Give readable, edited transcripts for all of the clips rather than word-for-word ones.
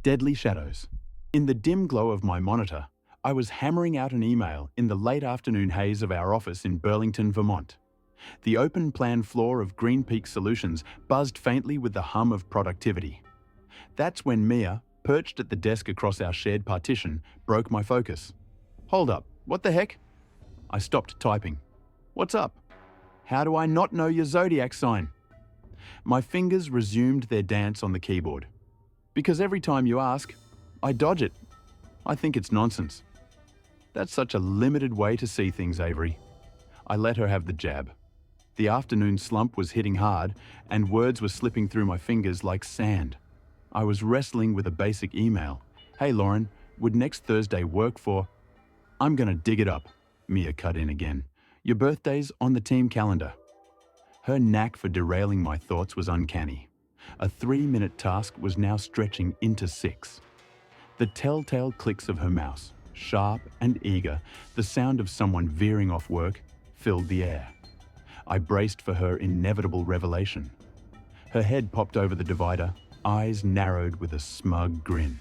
Deadly shadows. In the dim glow of my monitor, I was hammering out an email in the late afternoon haze of our office in Burlington, Vermont. The open-plan floor of GreenPeak Solutions buzzed faintly with the hum of productivity. That's when Mia, perched at the desk across our shared partition, broke my focus. "Hold up, what the heck?" I stopped typing. "What's up? How do I not know your zodiac sign?" My fingers resumed their dance on the keyboard. "Because every time you ask, I dodge it. I think it's nonsense." "That's such a limited way to see things, Avery." I let her have the jab. The afternoon slump was hitting hard, and words were slipping through my fingers like sand. I was wrestling with a basic email. "Hey Lauren, would next Thursday work for—" "I'm gonna dig it up," Mia cut in again. "Your birthday's on the team calendar." Her knack for derailing my thoughts was uncanny. A 3-minute task was now stretching into 6. The telltale clicks of her mouse, sharp and eager, the sound of someone veering off work, filled the air. I braced for her inevitable revelation. Her head popped over the divider, eyes narrowed with a smug grin.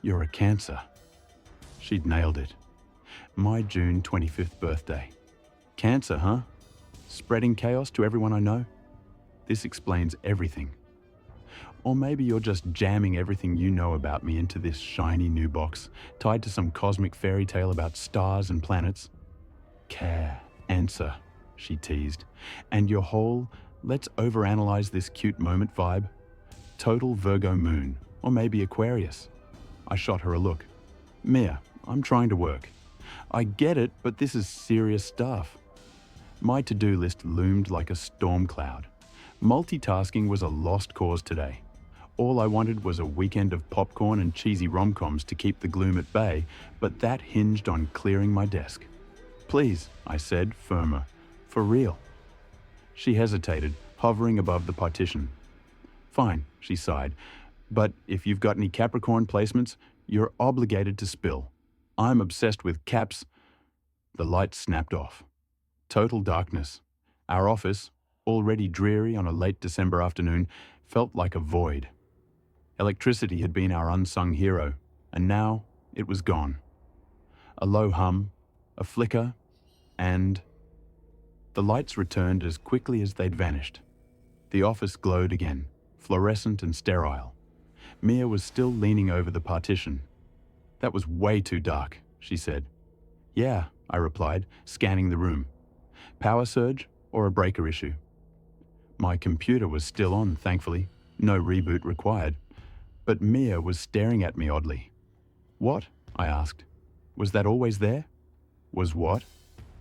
"You're a Cancer." She'd nailed it. My June 25th birthday. Cancer, huh? Spreading chaos to everyone I know? This explains everything. Or maybe you're just jamming everything you know about me into this shiny new box, tied to some cosmic fairy tale about stars and planets. Answer, she teased. And your whole, let's overanalyze this cute moment vibe? Total Virgo moon, or maybe Aquarius. I shot her a look. "Mia, I'm trying to work. I get it, but this is serious stuff." My to-do list loomed like a storm cloud. Multitasking was a lost cause today. All I wanted was a weekend of popcorn and cheesy rom-coms to keep the gloom at bay, but that hinged on clearing my desk. "Please," I said, firmer. "For real." She hesitated, hovering above the partition. "Fine," she sighed. "But if you've got any Capricorn placements, you're obligated to spill. I'm obsessed with Caps." The light snapped off. Total darkness. Our office, already dreary on a late December afternoon, felt like a void. Electricity had been our unsung hero, and now it was gone. A low hum, a flicker, and the lights returned as quickly as they'd vanished. The office glowed again, fluorescent and sterile. Mia was still leaning over the partition. "That was way too dark," she said. "Yeah," I replied, scanning the room. "Power surge or a breaker issue?" My computer was still on, thankfully. No reboot required. But Mia was staring at me oddly. "What?" I asked. "Was that always there?" "Was what?"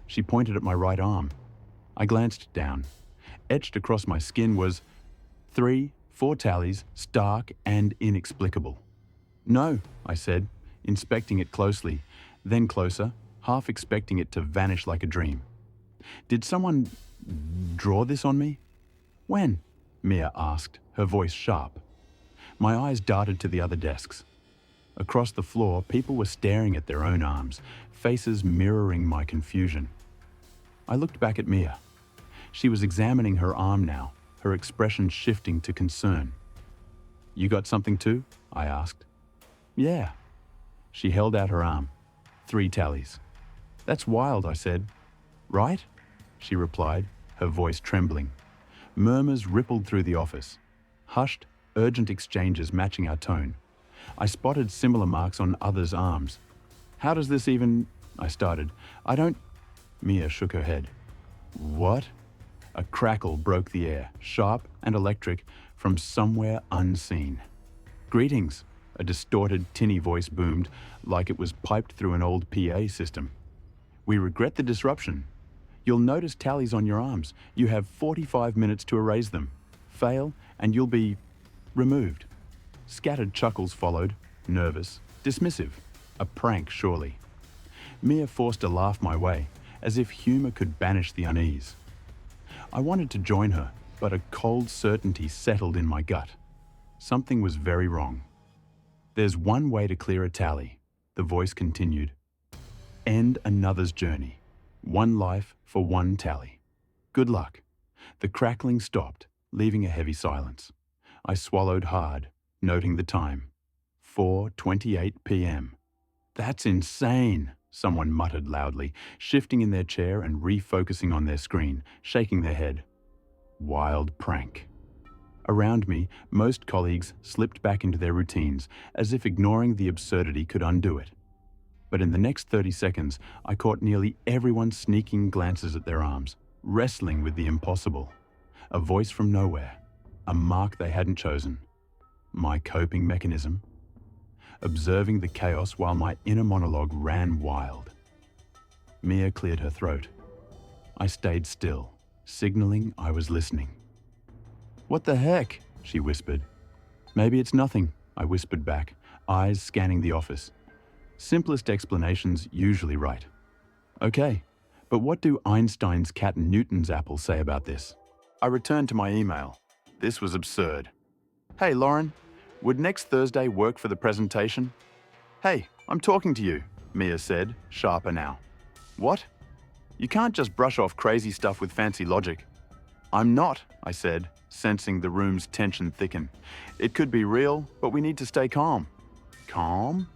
She pointed at my right arm. I glanced down. Etched across my skin was 3, 4 tallies, stark and inexplicable. "No," I said, inspecting it closely, then closer, half expecting it to vanish like a dream. "Did someone draw this on me?" "When?" Mia asked, her voice sharp. My eyes darted to the other desks. Across the floor, people were staring at their own arms, faces mirroring my confusion. I looked back at Mia. She was examining her arm now, her expression shifting to concern. "You got something too?" I asked. "Yeah." She held out her arm. 3 tallies. "That's wild," I said. "Right?" she replied, her voice trembling. Murmurs rippled through the office. Hushed, urgent exchanges matching our tone. I spotted similar marks on others' arms. "How does this even—" I started. "I don't—" Mia shook her head. "What?" A crackle broke the air, sharp and electric, from somewhere unseen. "Greetings," a distorted, tinny voice boomed, like it was piped through an old PA system. "We regret the disruption. You'll notice tallies on your arms. You have 45 minutes to erase them. Fail, and you'll be removed." Scattered chuckles followed, nervous, dismissive. A prank, surely. Mia forced a laugh my way, as if humor could banish the unease. I wanted to join her, but a cold certainty settled in my gut. Something was very wrong. "There's one way to clear a tally," the voice continued. "End another's journey. One life for one tally. Good luck." The crackling stopped, leaving a heavy silence. I swallowed hard, noting the time. 4:28 p.m. That's insane, someone muttered loudly, shifting in their chair and refocusing on their screen, shaking their head. Wild prank. Around me, most colleagues slipped back into their routines, as if ignoring the absurdity could undo it. But in the next 30 seconds, I caught nearly everyone sneaking glances at their arms, wrestling with the impossible. A voice from nowhere, a mark they hadn't chosen. My coping mechanism. Observing the chaos while my inner monologue ran wild. Mia cleared her throat. I stayed still, signaling I was listening. "What the heck?" she whispered. "Maybe it's nothing," I whispered back, eyes scanning the office. Simplest explanations usually right. Okay, but what do Einstein's cat and Newton's apple say about this? I returned to my email. This was absurd. "Hey, Lauren, would next Thursday work for the presentation?" "Hey, I'm talking to you," Mia said, sharper now. "What? You can't just brush off crazy stuff with fancy logic." "I'm not," I said, sensing the room's tension thicken. "It could be real, but we need to stay calm." "Calm?"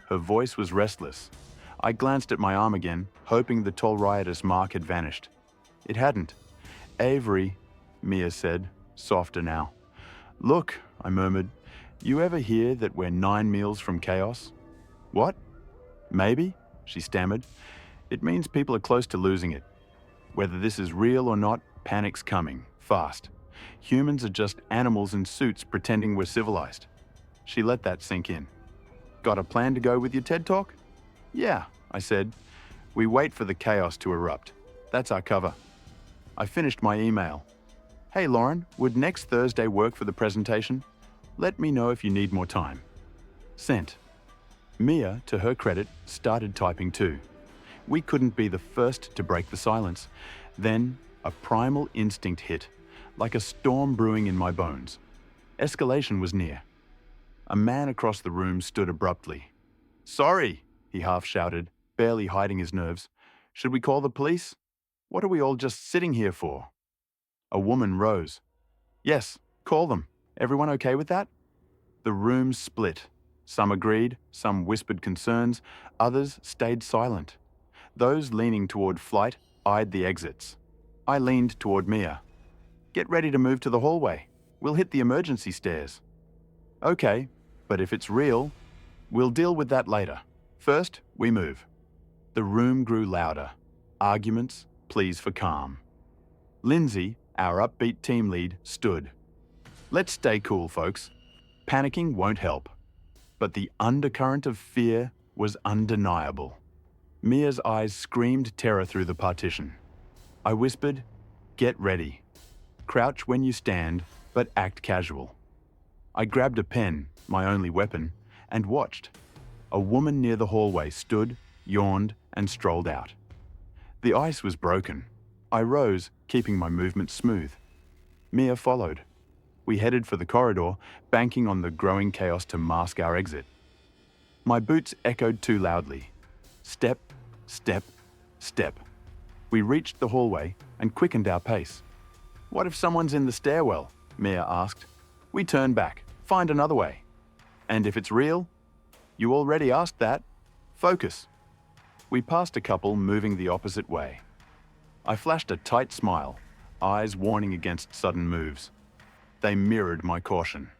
Her voice was restless. I glanced at my arm again, hoping the tall riotous mark had vanished. It hadn't. "Avery," Mia said, softer now. "Look," I murmured, "you ever hear that we're 9 meals from chaos?" "What?" "Maybe," she stammered. "It means people are close to losing it. Whether this is real or not, panic's coming, fast. Humans are just animals in suits pretending we're civilized." She let that sink in. "Got a plan to go with your TED Talk?" "Yeah," I said. "We wait for the chaos to erupt. That's our cover." I finished my email. "Hey Lauren, would next Thursday work for the presentation? Let me know if you need more time." Sent. Mia, to her credit, started typing too. We couldn't be the first to break the silence. Then, a primal instinct hit, like a storm brewing in my bones. Escalation was near. A man across the room stood abruptly. "Sorry," he half shouted, barely hiding his nerves. "Should we call the police? What are we all just sitting here for?" A woman rose. "Yes, call them. Everyone okay with that?" The room split. Some agreed, some whispered concerns, others stayed silent. Those leaning toward flight eyed the exits. I leaned toward Mia. "Get ready to move to the hallway. We'll hit the emergency stairs." "Okay, but if it's real, we'll deal with that later. First, we move." The room grew louder. Arguments, pleas for calm. Lindsay, our upbeat team lead, stood. "Let's stay cool, folks. Panicking won't help." But the undercurrent of fear was undeniable. Mia's eyes screamed terror through the partition. I whispered, "Get ready. Crouch when you stand, but act casual." I grabbed a pen, my only weapon, and watched. A woman near the hallway stood, yawned, and strolled out. The ice was broken. I rose, keeping my movement smooth. Mia followed. We headed for the corridor, banking on the growing chaos to mask our exit. My boots echoed too loudly. Step, step, step. We reached the hallway and quickened our pace. "What if someone's in the stairwell?" Mia asked. We turned back, find another way. "And if it's real?" "You already asked that. Focus." We passed a couple moving the opposite way. I flashed a tight smile, eyes warning against sudden moves. They mirrored my caution.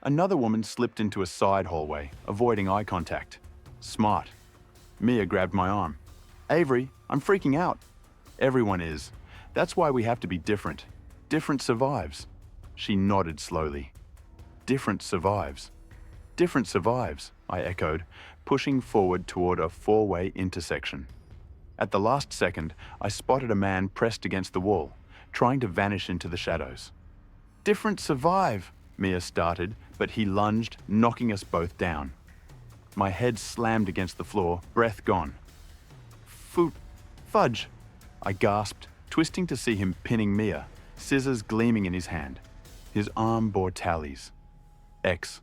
Another woman slipped into a side hallway, avoiding eye contact. Smart. Mia grabbed my arm. "Avery, I'm freaking out." "Everyone is. That's why we have to be different. Different survives." She nodded slowly. "Different survives. Different survives," I echoed, pushing forward toward a 4-way intersection. At the last second, I spotted a man pressed against the wall, trying to vanish into the shadows. "Different survive," Mia started, but he lunged, knocking us both down. My head slammed against the floor, breath gone. Fudge," I gasped, twisting to see him pinning Mia, scissors gleaming in his hand. His arm bore tallies. X.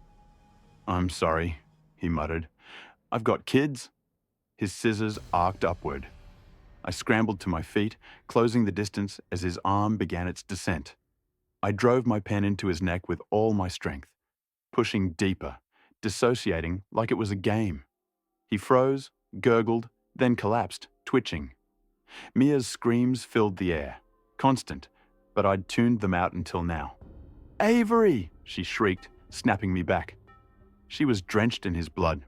"I'm sorry," he muttered. "I've got kids." His scissors arced upward. I scrambled to my feet, closing the distance as his arm began its descent. I drove my pen into his neck with all my strength, pushing deeper, dissociating like it was a game. He froze, gurgled, then collapsed, twitching. Mia's screams filled the air, constant, but I'd tuned them out until now. "Avery!" she shrieked, snapping me back. She was drenched in his blood.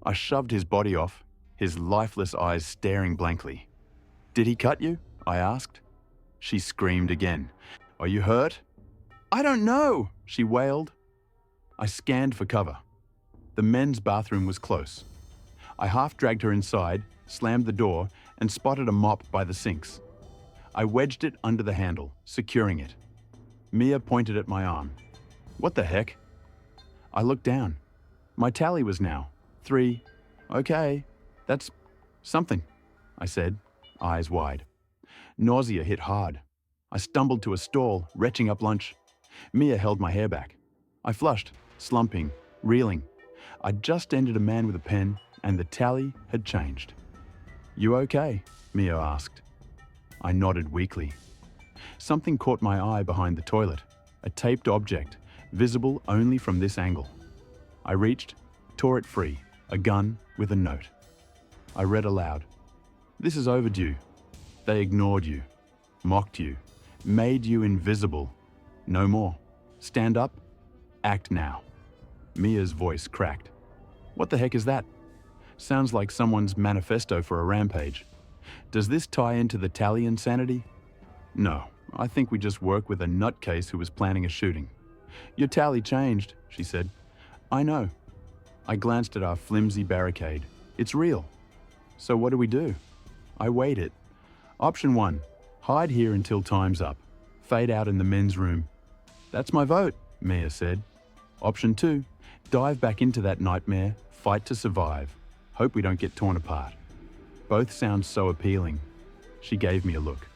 I shoved his body off, his lifeless eyes staring blankly. "Did he cut you?" I asked. She screamed again. "Are you hurt?" "I don't know," she wailed. I scanned for cover. The men's bathroom was close. I half-dragged her inside, slammed the door, and spotted a mop by the sinks. I wedged it under the handle, securing it. Mia pointed at my arm. "What the heck?" I looked down. My tally was now 3. "Okay, that's something," I said, eyes wide. Nausea hit hard. I stumbled to a stall, retching up lunch. Mia held my hair back. I flushed, slumping, reeling. I'd just ended a man with a pen, and the tally had changed. "You okay?" Mia asked. I nodded weakly. Something caught my eye behind the toilet, a taped object, visible only from this angle. I reached, tore it free, a gun with a note. I read aloud. "This is overdue. They ignored you, mocked you, made you invisible. No more. Stand up. Act now." Mia's voice cracked. "What the heck is that? Sounds like someone's manifesto for a rampage. Does this tie into the tally insanity?" "No, I think we just work with a nutcase who was planning a shooting." "Your tally changed," she said. "I know." I glanced at our flimsy barricade. "It's real." "So what do we do?" I weighed it. Option 1, hide here until time's up. Fade out in the men's room. "That's my vote," Mia said. Option 2, dive back into that nightmare, fight to survive. Hope we don't get torn apart. Both sound so appealing. She gave me a look.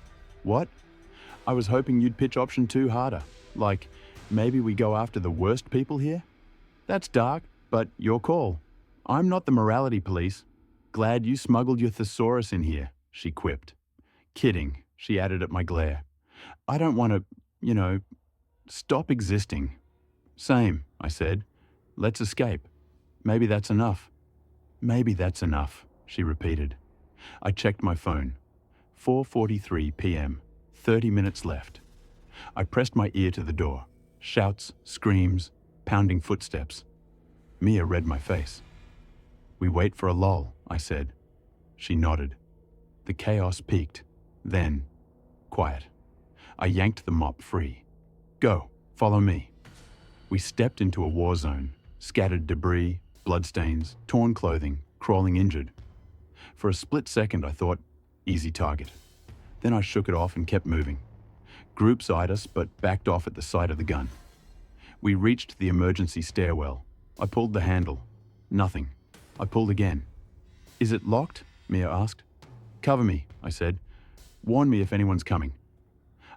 "What?" "I was hoping you'd pitch option 2 harder. Like, maybe we go after the worst people here?" "That's dark, but your call. I'm not the morality police. Glad you smuggled your thesaurus in here," she quipped. "Kidding," she added at my glare. "I don't want to, stop existing." "Same," I said. "Let's escape. Maybe that's enough." "Maybe that's enough," she repeated. I checked my phone. 4:43 p.m. 30 minutes left. I pressed my ear to the door. Shouts, screams, pounding footsteps. Mia read my face. "We wait for a lull," I said. She nodded. The chaos peaked. Then, quiet. I yanked the mop free. "Go, follow me." We stepped into a war zone. Scattered debris, bloodstains, torn clothing, crawling injured. For a split second I thought, easy target. Then I shook it off and kept moving. Groups eyed us but backed off at the sight of the gun. We reached the emergency stairwell. I pulled the handle. Nothing. I pulled again. "Is it locked?" Mia asked. "Cover me," I said. "Warn me if anyone's coming."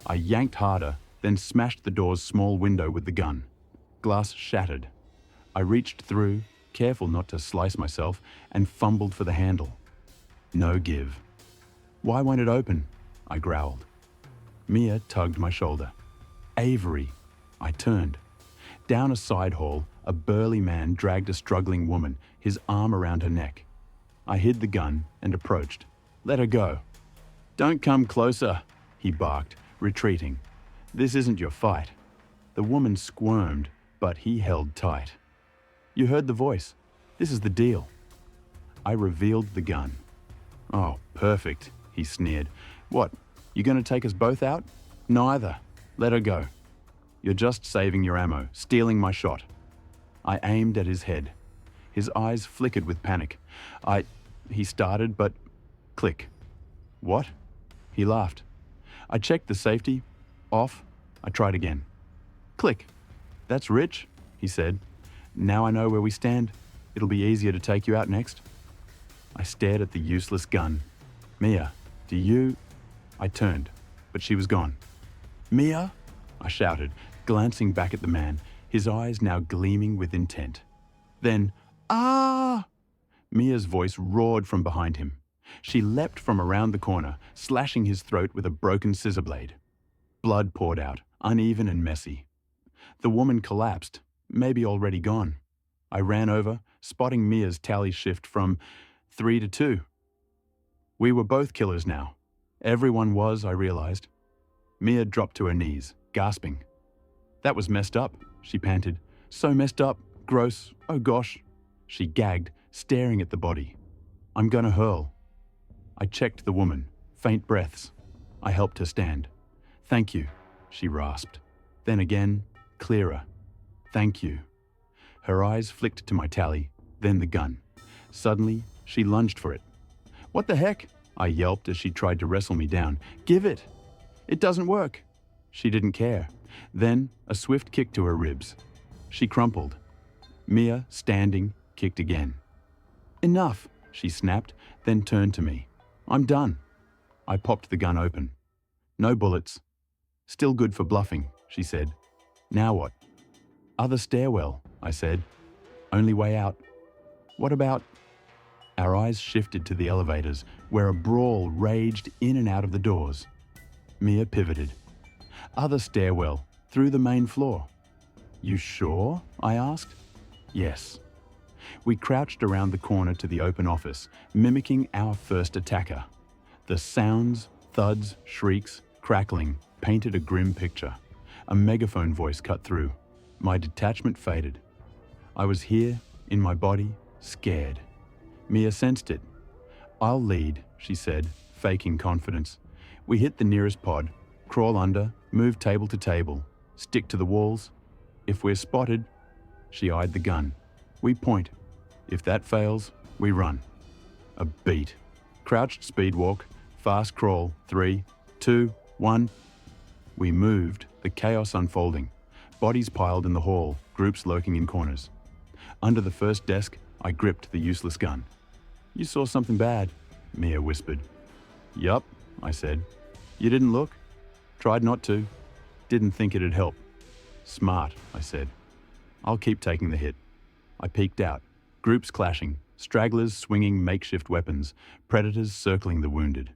I yanked harder, then smashed the door's small window with the gun. Glass shattered. I reached through, careful not to slice myself, and fumbled for the handle. No give. "Why won't it open?" I growled. Mia tugged my shoulder. "Avery." I turned. Down a side hall, a burly man dragged a struggling woman, his arm around her neck. I hid the gun and approached. "Let her go." "Don't come closer," he barked, retreating. "This isn't your fight." The woman squirmed, but he held tight. "You heard the voice. This is the deal." I revealed the gun. "Oh, perfect," he sneered. "What, you going to take us both out?" "Neither. Let her go." "You're just saving your ammo, stealing my shot." I aimed at his head. His eyes flickered with panic. He started, but click. "What?" He laughed. I checked the safety. Off. I tried again. Click. "That's rich," he said. "Now I know where we stand. It'll be easier to take you out next." I stared at the useless gun. "Mia, do you—" I turned, but she was gone. "Mia?" I shouted, glancing back at the man, his eyes now gleaming with intent. Then, "Ah!" Mia's voice roared from behind him. She leapt from around the corner, slashing his throat with a broken scissor blade. Blood poured out, uneven and messy. The woman collapsed, maybe already gone. I ran over, spotting Mia's tally shift from 3 to 2. We were both killers now. Everyone was, I realized. Mia dropped to her knees, gasping. That was messed up, she panted. So messed up, gross, oh gosh. She gagged, staring at the body. I'm gonna hurl. I checked the woman, faint breaths. I helped her stand. Thank you, she rasped. Then again, clearer. Thank you. Her eyes flicked to my tally, then the gun. Suddenly, she lunged for it. What the heck? I yelped as she tried to wrestle me down. Give it! It doesn't work. She didn't care. Then, a swift kick to her ribs. She crumpled. Mia, standing, kicked again. Enough, she snapped, then turned to me. I'm done. I popped the gun open. No bullets. Still good for bluffing, she said. Now what? Other stairwell, I said. Only way out. What about? Our eyes shifted to the elevators, where a brawl raged in and out of the doors. Mia pivoted. Other stairwell, through the main floor. You sure? I asked. Yes. We crouched around the corner to the open office, mimicking our first attacker. The sounds, thuds, shrieks, crackling painted a grim picture. A megaphone voice cut through. My detachment faded. I was here, in my body, scared. Mia sensed it. I'll lead, she said, faking confidence. We hit the nearest pod, crawl under, move table to table, stick to the walls. If we're spotted, she eyed the gun. We point. If that fails, we run. A beat. Crouched speed walk, fast crawl, 3, 2, 1. We moved, the chaos unfolding. Bodies piled in the hall, groups lurking in corners. Under the first desk, I gripped the useless gun. You saw something bad, Mia whispered. Yup, I said. You didn't look? Tried not to. Didn't think it'd help. Smart, I said. I'll keep taking the hit. I peeked out. Groups clashing, stragglers swinging makeshift weapons, predators circling the wounded.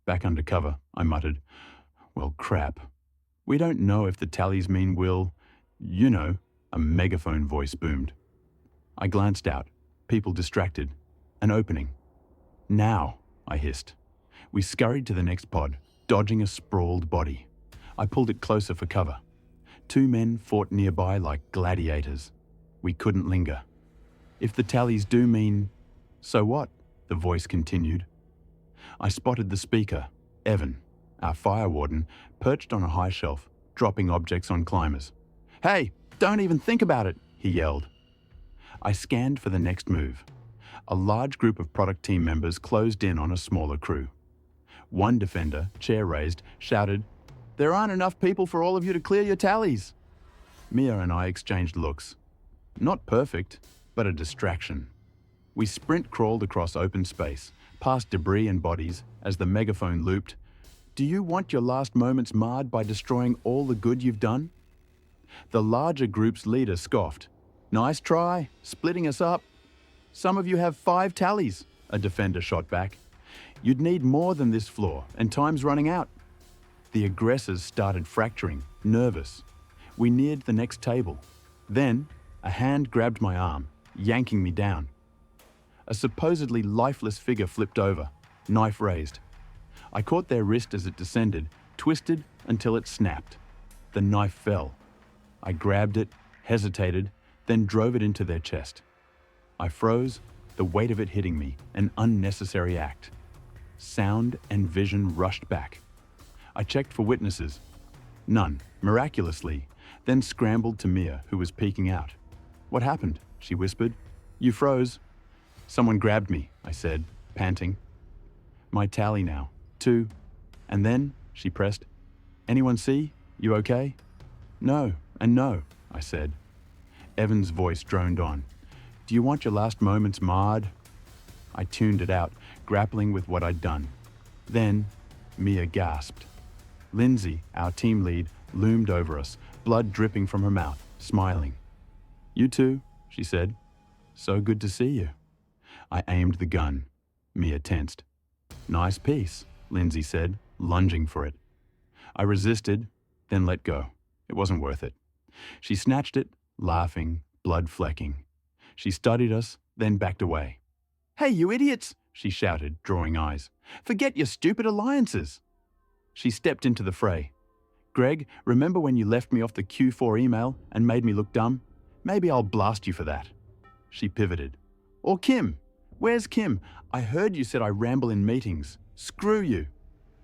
Back under cover, I muttered. Well, crap. We don't know if the tallies mean we'll... You know, a megaphone voice boomed. I glanced out, people distracted. An opening. Now, I hissed. We scurried to the next pod, dodging a sprawled body. I pulled it closer for cover. 2 men fought nearby like gladiators. We couldn't linger. If the tallies do mean... So what? The voice continued. I spotted the speaker, Evan, our fire warden, perched on a high shelf, dropping objects on climbers. Hey, don't even think about it, he yelled. I scanned for the next move. A large group of product team members closed in on a smaller crew. One defender, chair raised, shouted, There aren't enough people for all of you to clear your tallies. Mia and I exchanged looks. Not perfect, but a distraction. We sprint crawled across open space, past debris and bodies, as the megaphone looped. Do you want your last moments marred by destroying all the good you've done? The larger group's leader scoffed. Nice try, splitting us up. Some of you have 5 tallies, a defender shot back. You'd need more than this floor, and time's running out. The aggressors started fracturing, nervous. We neared the next table. Then, a hand grabbed my arm, yanking me down. A supposedly lifeless figure flipped over, knife raised. I caught their wrist as it descended, twisted until it snapped. The knife fell. I grabbed it, hesitated, then drove it into their chest. I froze, the weight of it hitting me, an unnecessary act. Sound and vision rushed back. I checked for witnesses. None, miraculously, then scrambled to Mia, who was peeking out. What happened? She whispered. You froze. Someone grabbed me, I said, panting. My tally now, 2. And then, she pressed. Anyone see? You okay? No, and no, I said. Evan's voice droned on. Do you want your last moments marred? I tuned it out, grappling with what I'd done. Then, Mia gasped. Lindsay, our team lead, loomed over us, blood dripping from her mouth, smiling. You too, she said. So good to see you. I aimed the gun. Mia tensed. Nice piece, Lindsay said, lunging for it. I resisted, then let go. It wasn't worth it. She snatched it, laughing, blood flecking. She studied us, then backed away. "Hey, you idiots!" she shouted, drawing eyes. "Forget your stupid alliances!" She stepped into the fray. "Greg, remember when you left me off the Q4 email and made me look dumb? Maybe I'll blast you for that." She pivoted. "Or Kim. Where's Kim? I heard you said I ramble in meetings. Screw you."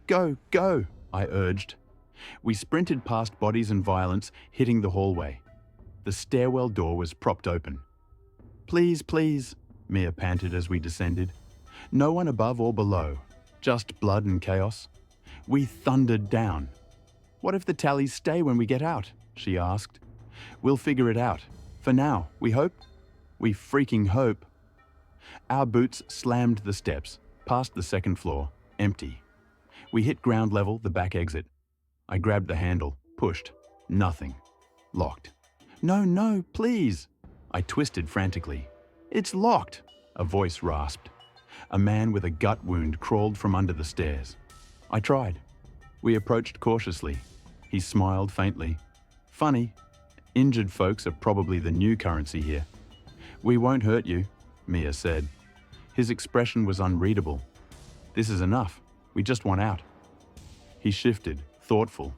"Go, go," I urged. We sprinted past bodies and violence, hitting the hallway. The stairwell door was propped open. "Please, please," Mia panted as we descended. No one above or below, just blood and chaos. We thundered down. "What if the tallies stay when we get out?" she asked. "We'll figure it out. For now, we hope? We freaking hope." Our boots slammed the steps, past the second floor, empty. We hit ground level, the back exit. I grabbed the handle, pushed. Nothing. Locked. "No, no, please." I twisted frantically. "It's locked," a voice rasped. A man with a gut wound crawled from under the stairs. I tried. We approached cautiously. He smiled faintly. "Funny. Injured folks are probably the new currency here." "We won't hurt you," Mia said. His expression was unreadable. "This is enough. We just want out." He shifted, thoughtful.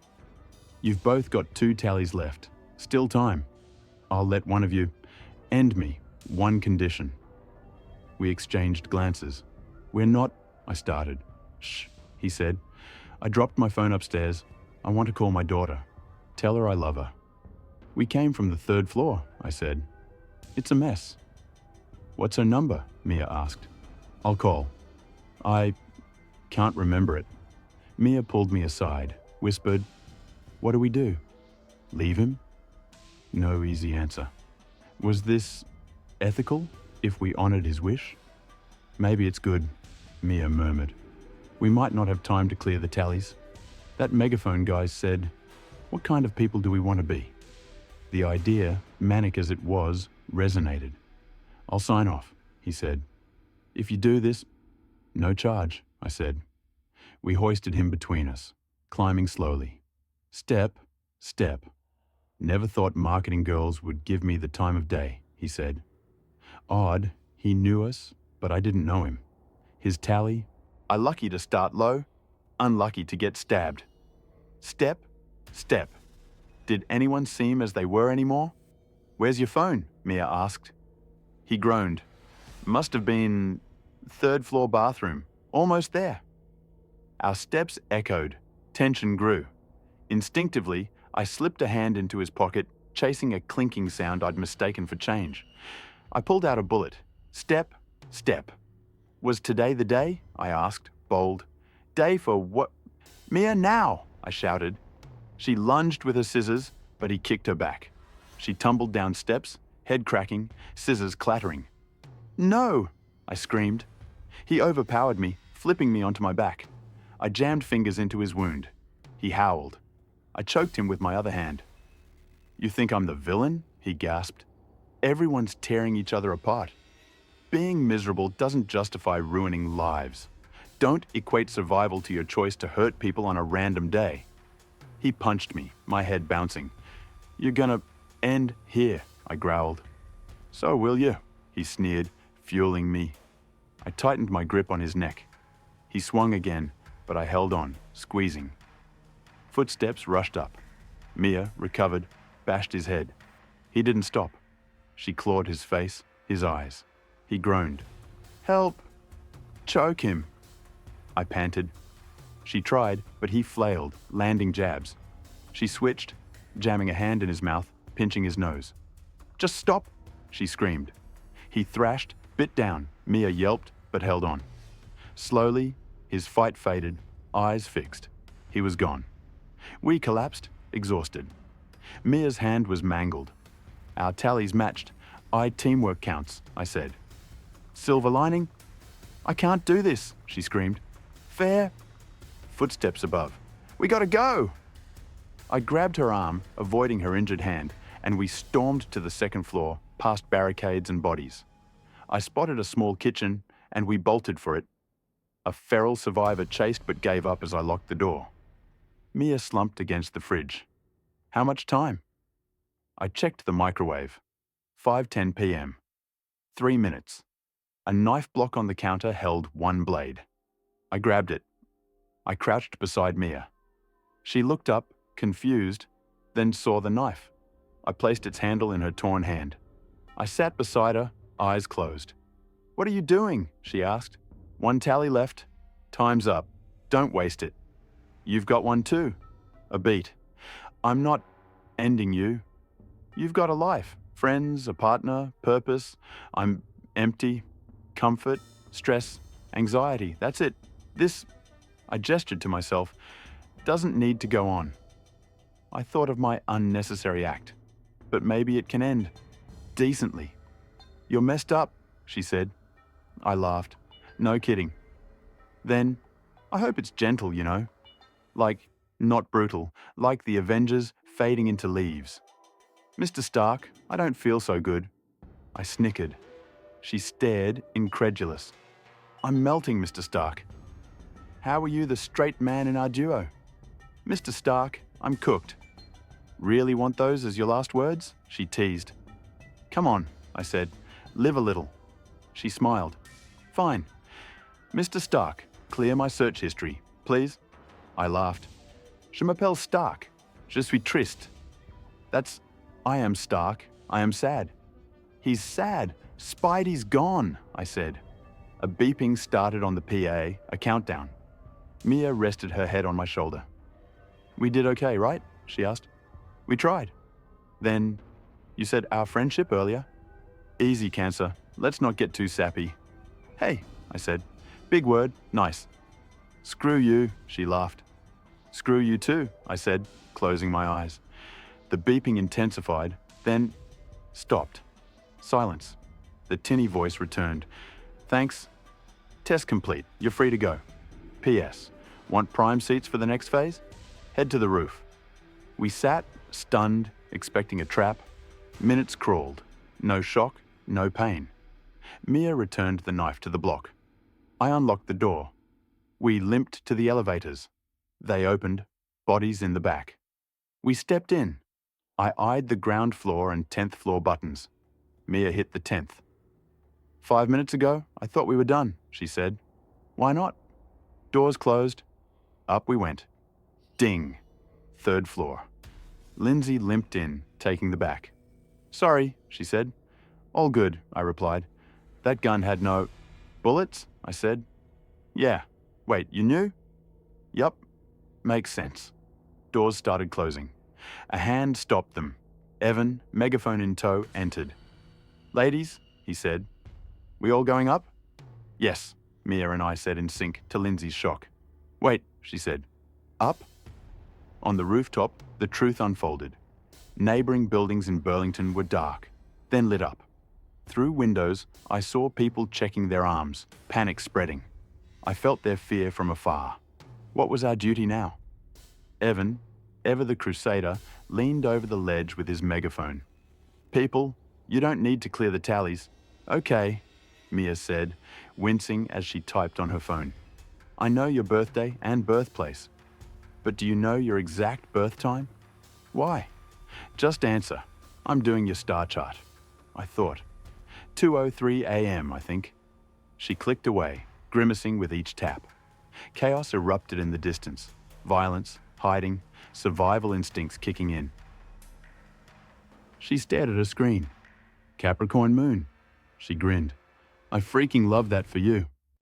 "You've both got 2 tallies left. Still time. I'll let one of you end me. One condition." We exchanged glances. "We're not—" I started. "Shh," he said. "I dropped my phone upstairs. I want to call my daughter. Tell her I love her." "We came from the 3rd floor," I said. "It's a mess." "What's her number?" Mia asked. "I'll call." "I can't remember it." Mia pulled me aside, whispered, "What do we do? Leave him?" No easy answer. Was this ethical, if we honored his wish? "Maybe it's good," Mia murmured. "We might not have time to clear the tallies." That megaphone guy said, "What kind of people do we want to be?" The idea, manic as it was, resonated. "I'll sign off," he said. "If you do this—" "No charge," I said. We hoisted him between us, climbing slowly. Step, step. "Never thought marketing girls would give me the time of day," he said. Odd, he knew us, but I didn't know him. His tally, I lucky to start low, unlucky to get stabbed. Step, step. Did anyone seem as they were anymore? "Where's your phone?" Mia asked. He groaned. "Must have been 3rd floor bathroom. Almost there." Our steps echoed. Tension grew. Instinctively, I slipped a hand into his pocket, chasing a clinking sound I'd mistaken for change. I pulled out a bullet. Step, step. "Was today the day?" I asked, bold. "Day for what?" "Mia, now!" I shouted. She lunged with her scissors, but he kicked her back. She tumbled down steps, head cracking, scissors clattering. "No!" I screamed. He overpowered me, flipping me onto my back. I jammed fingers into his wound. He howled. I choked him with my other hand. "You think I'm the villain?" he gasped. "Everyone's tearing each other apart. Being miserable doesn't justify ruining lives. Don't equate survival to your choice to hurt people on a random day." He punched me, my head bouncing. "You're gonna end here," I growled. "So will you," he sneered, fueling me. I tightened my grip on his neck. He swung again, but I held on, squeezing. Footsteps rushed up. Mia, recovered, bashed his head. He didn't stop. She clawed his face, his eyes. He groaned. "Help! Choke him!" I panted. She tried, but he flailed, landing jabs. She switched, jamming a hand in his mouth, pinching his nose. "Just stop!" she screamed. He thrashed, bit down. Mia yelped, but held on. Slowly, his fight faded, eyes fixed. He was gone. We collapsed, exhausted. Mia's hand was mangled. Our tallies matched. Teamwork counts," I said. "Silver lining?" "I can't do this," she screamed. "Fair." Footsteps above. "We gotta go!" I grabbed her arm, avoiding her injured hand, and we stormed to the 2nd floor, past barricades and bodies. I spotted a small kitchen, and we bolted for it. A feral survivor chased but gave up as I locked the door. Mia slumped against the fridge. "How much time?" I checked the microwave. 5:10 p.m. 3 minutes. A knife block on the counter held one blade. I grabbed it. I crouched beside Mia. She looked up, confused, then saw the knife. I placed its handle in her torn hand. I sat beside her, eyes closed. "What are you doing?" she asked. "One tally left. Time's up. Don't waste it." "You've got one too." A beat. "I'm not ending you. You've got a life, friends, a partner, purpose. I'm empty. Comfort, stress, anxiety. That's it. This," I gestured to myself, "doesn't need to go on." I thought of my unnecessary act. But maybe it can end. Decently. "You're messed up," she said. I laughed. "No kidding." Then, "I hope it's gentle, you know. Like, not brutal, like the Avengers fading into leaves." "Mr. Stark, I don't feel so good." I snickered. She stared, incredulous. "I'm melting, Mr. Stark." "How are you the straight man in our duo?" "Mr. Stark, I'm cooked." "Really want those as your last words?" she teased. "Come on," I said. "Live a little." She smiled. "Fine. Mr. Stark, clear my search history, please." I laughed. "Je m'appelle Stark. Je suis triste." "That's... I am Stark. I am sad." "He's sad. Spidey's gone," I said. A beeping started on the PA, a countdown. Mia rested her head on my shoulder. "We did okay, right?" she asked. "We tried." "Then, you said our friendship earlier?" "Easy, Cancer. Let's not get too sappy." "Hey," I said. "Big word. Nice." "Screw you," she laughed. "Screw you too," I said, closing my eyes. The beeping intensified, then stopped. Silence. The tinny voice returned. "Thanks. Test complete. You're free to go. P.S. Want prime seats for the next phase? Head to the roof." We sat, stunned, expecting a trap. Minutes crawled. No shock, no pain. Mia returned the knife to the block. I unlocked the door. We limped to the elevators. They opened, bodies in the back. We stepped in. I eyed the ground floor and 10th floor buttons. Mia hit the 10th. "5 minutes ago, I thought we were done," she said. "Why not?" Doors closed. Up we went. Ding. 3rd floor. Lindsay limped in, taking the back. "Sorry," she said. "All good," I replied. "That gun had no..." "Bullets?" I said. "Yeah. Wait, you knew?" "Yup. Makes sense." Doors started closing. A hand stopped them. Evan, megaphone in tow, entered. "Ladies," he said. "We all going up?" "Yes," Mia and I said in sync, to Lindsay's shock. "Wait," she said. "Up?" On the rooftop, the truth unfolded. Neighboring buildings in Burlington were dark, then lit up. Through windows, I saw people checking their arms, panic spreading. I felt their fear from afar. What was our duty now? Evan, ever the crusader, leaned over the ledge with his megaphone. "People, you don't need to clear the tallies." "Okay," Mia said, wincing as she typed on her phone. "I know your birthday and birthplace. But do you know your exact birth time?" "Why?" "Just answer. I'm doing your star chart." I thought. 2:03 a.m., I think. She clicked away, grimacing with each tap. Chaos erupted in the distance. Violence, hiding, survival instincts kicking in. She stared at her screen. "Capricorn moon." She grinned. "I freaking love that for you."